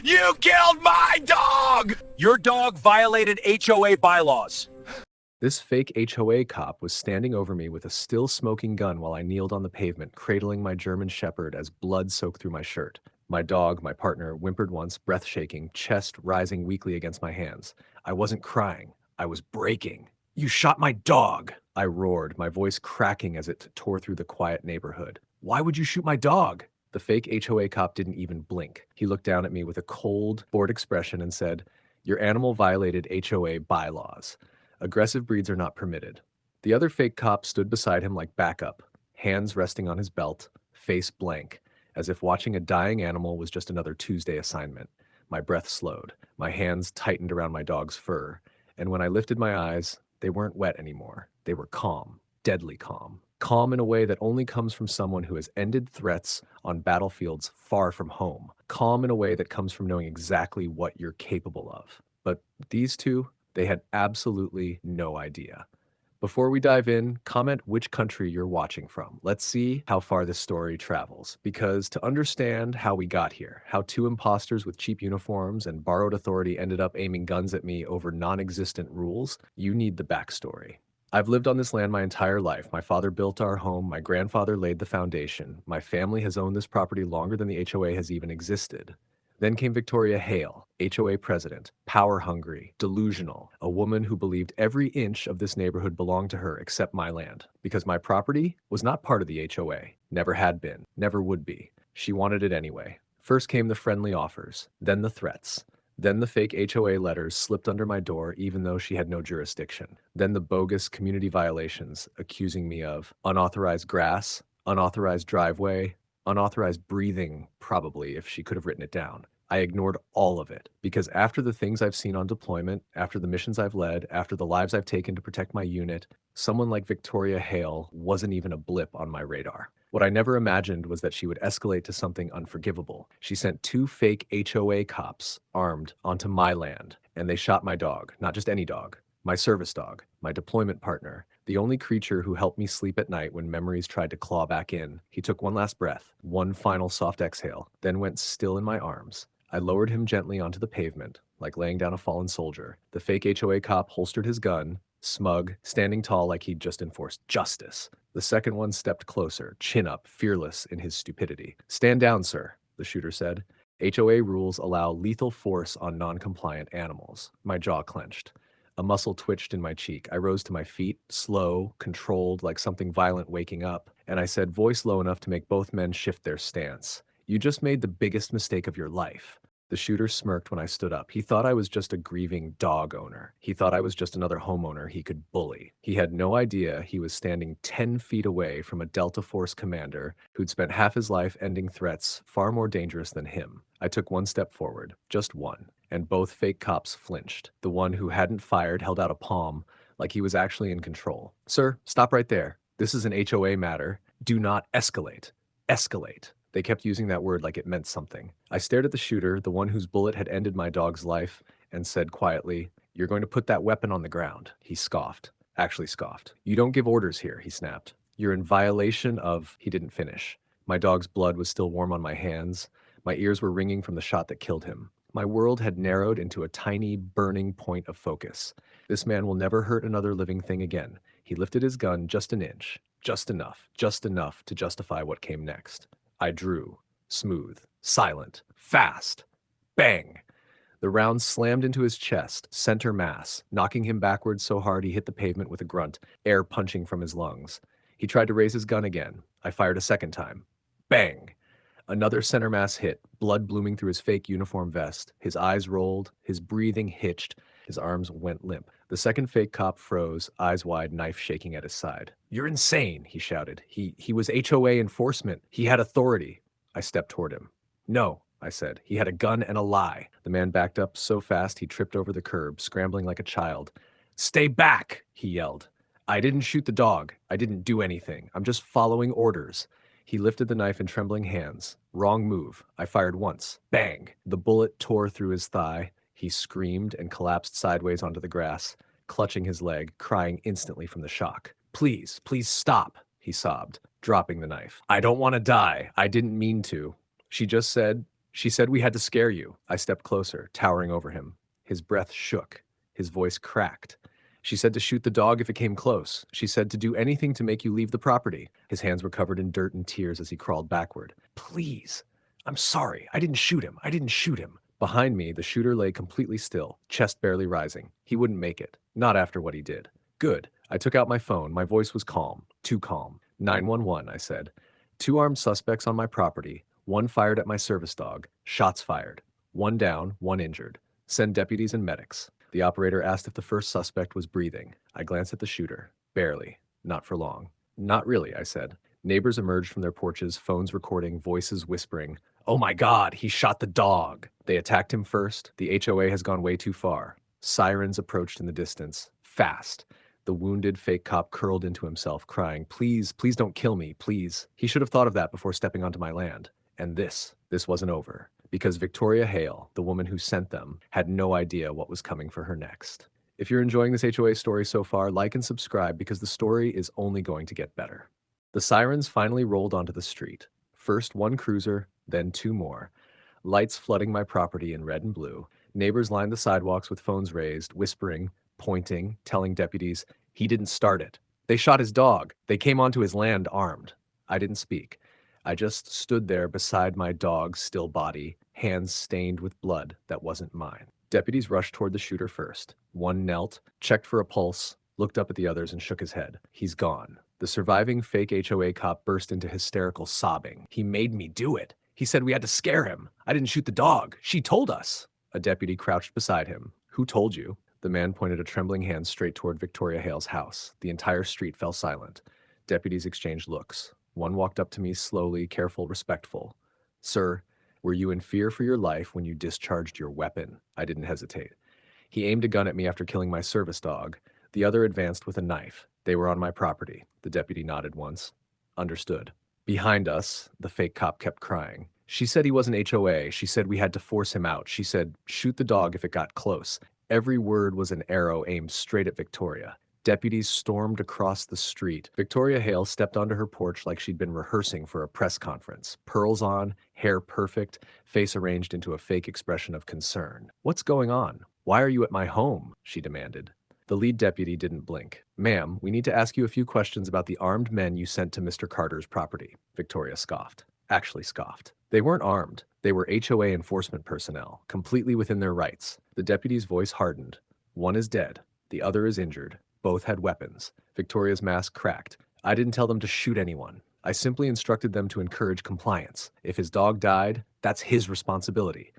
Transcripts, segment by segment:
You killed my dog! Your dog violated HOA bylaws. This fake HOA cop was standing over me with a still smoking gun while I kneeled on the pavement, cradling my German Shepherd as blood soaked through my shirt. My dog, my partner, whimpered once, breath shaking, chest rising weakly against my hands. I wasn't crying. I was breaking. "You shot my dog!" I roared, my voice cracking as it tore through the quiet neighborhood. "Why would you shoot my dog?" The fake HOA cop didn't even blink. He looked down at me with a cold, bored expression and said, "Your animal violated HOA bylaws. Aggressive breeds are not permitted." The other fake cop stood beside him like backup, hands resting on his belt, face blank, as if watching a dying animal was just another Tuesday assignment. My breath slowed. My hands tightened around my dog's fur. And when I lifted my eyes, they weren't wet anymore. They were calm, deadly calm. Calm in a way that only comes from someone who has ended threats on battlefields far from home. Calm in a way that comes from knowing exactly what you're capable of. But these two, they had absolutely no idea. Before we dive in, comment which country you're watching from. Let's see how far this story travels. Because to understand how we got here, how two imposters with cheap uniforms and borrowed authority ended up aiming guns at me over non-existent rules, you need the backstory. I've lived on this land my entire life. My father built our home. My grandfather laid the foundation. My family has owned this property longer than the HOA has even existed. Then came Victoria Hale, HOA president, power-hungry, delusional, a woman who believed every inch of this neighborhood belonged to her except my land, because my property was not part of the HOA, never had been, never would be. She wanted it anyway. First came the friendly offers, then the threats. Then the fake HOA letters slipped under my door even though she had no jurisdiction. Then the bogus community violations accusing me of unauthorized grass, unauthorized driveway, unauthorized breathing, probably, if she could have written it down. I ignored all of it because after the things I've seen on deployment, after the missions I've led, after the lives I've taken to protect my unit, someone like Victoria Hale wasn't even a blip on my radar. What I never imagined was that she would escalate to something unforgivable. She sent two fake HOA cops, armed, onto my land, and they shot my dog, not just any dog, my service dog, my deployment partner, the only creature who helped me sleep at night when memories tried to claw back in. He took one last breath, one final soft exhale, then went still in my arms. I lowered him gently onto the pavement, like laying down a fallen soldier. The fake HOA cop holstered his gun, smug, standing tall like he'd just enforced justice. The second one stepped closer, chin up, fearless in his stupidity. "Stand down, sir," the shooter said. HOA rules allow lethal force on non-compliant animals. My jaw clenched. A muscle twitched in my cheek. I rose to my feet, slow, controlled, like something violent waking up, and I said, voice low enough to make both men shift their stance, "You just made the biggest mistake of your life." The shooter smirked when I stood up. He thought I was just a grieving dog owner. He thought I was just another homeowner he could bully. He had no idea he was standing 10 feet away from a Delta Force commander who'd spent half his life ending threats far more dangerous than him. I took one step forward, just one, and both fake cops flinched. The one who hadn't fired held out a palm like he was actually in control. "Sir, stop right there. This is an HOA matter. Do not escalate. Escalate." They kept using that word like it meant something. I stared at the shooter, the one whose bullet had ended my dog's life, and said quietly, "You're going to put that weapon on the ground." He scoffed. Actually scoffed. "You don't give orders here," he snapped. "You're in violation of—" He didn't finish. My dog's blood was still warm on my hands. My ears were ringing from the shot that killed him. My world had narrowed into a tiny, burning point of focus. This man will never hurt another living thing again. He lifted his gun just an inch, just enough to justify what came next. I drew, smooth, silent, fast. Bang! The round slammed into his chest, center mass, knocking him backwards so hard he hit the pavement with a grunt, air punching from his lungs. He tried to raise his gun again. I fired a second time. Bang! Another center mass hit, blood blooming through his fake uniform vest. His eyes rolled, his breathing hitched, his arms went limp. The second fake cop froze, eyes wide, knife shaking at his side. "You're insane," he shouted. He was HOA enforcement. He had authority." I stepped toward him. "No," I said. "He had a gun and a lie." The man backed up so fast he tripped over the curb, scrambling like a child. "Stay back," he yelled. "I didn't shoot the dog. I didn't do anything. I'm just following orders." He lifted the knife in trembling hands. Wrong move. I fired once. Bang! The bullet tore through his thigh. He screamed and collapsed sideways onto the grass, clutching his leg, crying instantly from the shock. Please stop," he sobbed, dropping the knife. "I don't want to die. I didn't mean to." She just said, She said we had to scare you. I stepped closer, towering over him. His breath shook. His voice cracked. She said to shoot the dog if it came close. She said to do anything to make you leave the property. His hands were covered in dirt and tears as he crawled backward. Please. I'm sorry. I didn't shoot him. I didn't shoot him. Behind me, the shooter lay completely still, chest barely rising. He wouldn't make it. Not after what he did. Good. I took out my phone. My voice was calm. Too calm. 911, I said. 2 armed suspects on my property. 1 fired at my service dog. Shots fired. 1 down, 1 injured. Send deputies and medics. The operator asked if the first suspect was breathing. I glanced at the shooter. Barely. Not for long. Not really, I said. Neighbors emerged from their porches, phones recording, voices whispering, "Oh my God, he shot the dog." They attacked him first. The HOA has gone way too far. Sirens approached in the distance. Fast. The wounded fake cop curled into himself, crying, "Please, please don't kill me, please." He should have thought of that before stepping onto my land. And this wasn't over. Because Victoria Hale, the woman who sent them, had no idea what was coming for her next. If you're enjoying this HOA story so far, like and subscribe because the story is only going to get better. The sirens finally rolled onto the street. First 1 cruiser, then 2 more. Lights flooding my property in red and blue. Neighbors lined the sidewalks with phones raised, whispering, pointing, telling deputies, "He didn't start it. They shot his dog. They came onto his land armed." I didn't speak. I just stood there beside my dog's still body, hands stained with blood that wasn't mine. Deputies rushed toward the shooter first. 1 knelt, checked for a pulse, looked up at the others and shook his head. He's gone. The surviving fake HOA cop burst into hysterical sobbing. "He made me do it. He said we had to scare him. I didn't shoot the dog. She told us." A deputy crouched beside him. "Who told you?" The man pointed a trembling hand straight toward Victoria Hale's house. The entire street fell silent. Deputies exchanged looks. 1 walked up to me slowly, careful, respectful. "Sir, were you in fear for your life when you discharged your weapon?" I didn't hesitate. He aimed a gun at me after killing my service dog. The other advanced with a knife. They were on my property. The deputy nodded once. "Understood." Behind us, the fake cop kept crying. "She said he wasn't HOA. She said we had to force him out. She said, shoot the dog if it got close." Every word was an arrow aimed straight at Victoria. Deputies stormed across the street. Victoria Hale stepped onto her porch like she'd been rehearsing for a press conference. Pearls on, hair perfect, face arranged into a fake expression of concern. "What's going on? Why are you at my home?" she demanded. The lead deputy didn't blink. "Ma'am, we need to ask you a few questions about the armed men you sent to Mr. Carter's property." Victoria scoffed. Actually scoffed. They weren't armed. They were HOA enforcement personnel, completely within their rights. The deputy's voice hardened. "1 is dead. The other is injured. Both had weapons." Victoria's mask cracked. "I didn't tell them to shoot anyone. I simply instructed them to encourage compliance. If his dog died, that's his responsibility."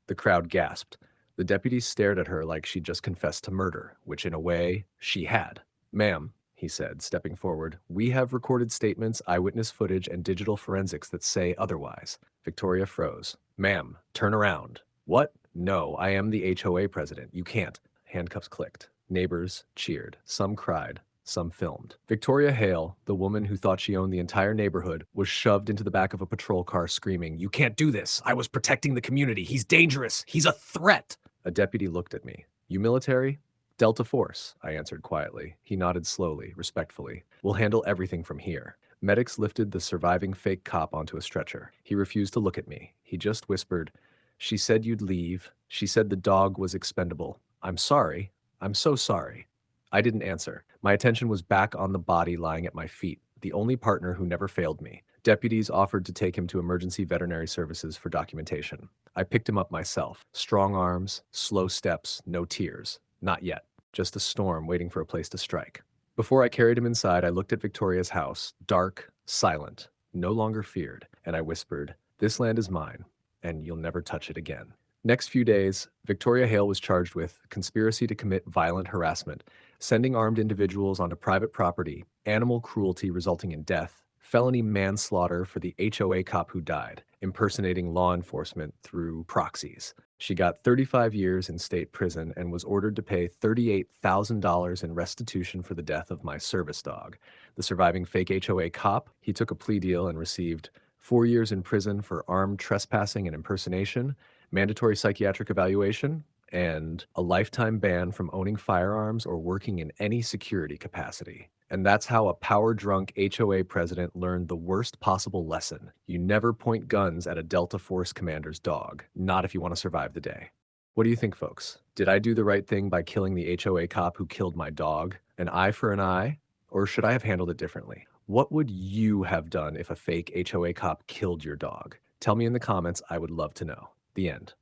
The crowd gasped. The deputy stared at her like she'd just confessed to murder, which in a way, she had. "Ma'am," he said, stepping forward, "we have recorded statements, eyewitness footage, and digital forensics that say otherwise." Victoria froze. "Ma'am, turn around." "What? No, I am the HOA president. You can't." Handcuffs clicked. Neighbors cheered. Some cried. Some filmed. Victoria Hale, the woman who thought she owned the entire neighborhood, was shoved into the back of a patrol car screaming, "You can't do this. I was protecting the community. He's dangerous. He's a threat." A deputy looked at me. "You military?" "Delta Force," I answered quietly. He nodded slowly, respectfully. "We'll handle everything from here." Medics lifted the surviving fake cop onto a stretcher. He refused to look at me. He just whispered, "She said you'd leave. She said the dog was expendable. I'm sorry. I'm so sorry." I didn't answer. My attention was back on the body lying at my feet, the only partner who never failed me. Deputies offered to take him to emergency veterinary services for documentation. I picked him up myself. Strong arms, slow steps, no tears. Not yet. Just a storm waiting for a place to strike. Before I carried him inside, I looked at Victoria's house, dark, silent, no longer feared, and I whispered, "This land is mine, and you'll never touch it again." Next few days, Victoria Hale was charged with conspiracy to commit violent harassment, sending armed individuals onto private property, animal cruelty resulting in death, felony manslaughter for the HOA cop who died, impersonating law enforcement through proxies. She got 35 years in state prison and was ordered to pay $38,000 in restitution for the death of my service dog. The surviving fake HOA cop, he took a plea deal and received 4 years in prison for armed trespassing and impersonation, mandatory psychiatric evaluation, and a lifetime ban from owning firearms or working in any security capacity. And that's how a power-drunk HOA president learned the worst possible lesson. You never point guns at a Delta Force commander's dog, not if you want to survive the day. What do you think, folks? Did I do the right thing by killing the HOA cop who killed my dog? An eye for an eye? Or should I have handled it differently? What would you have done if a fake HOA cop killed your dog? Tell me in the comments. I would love to know. The end.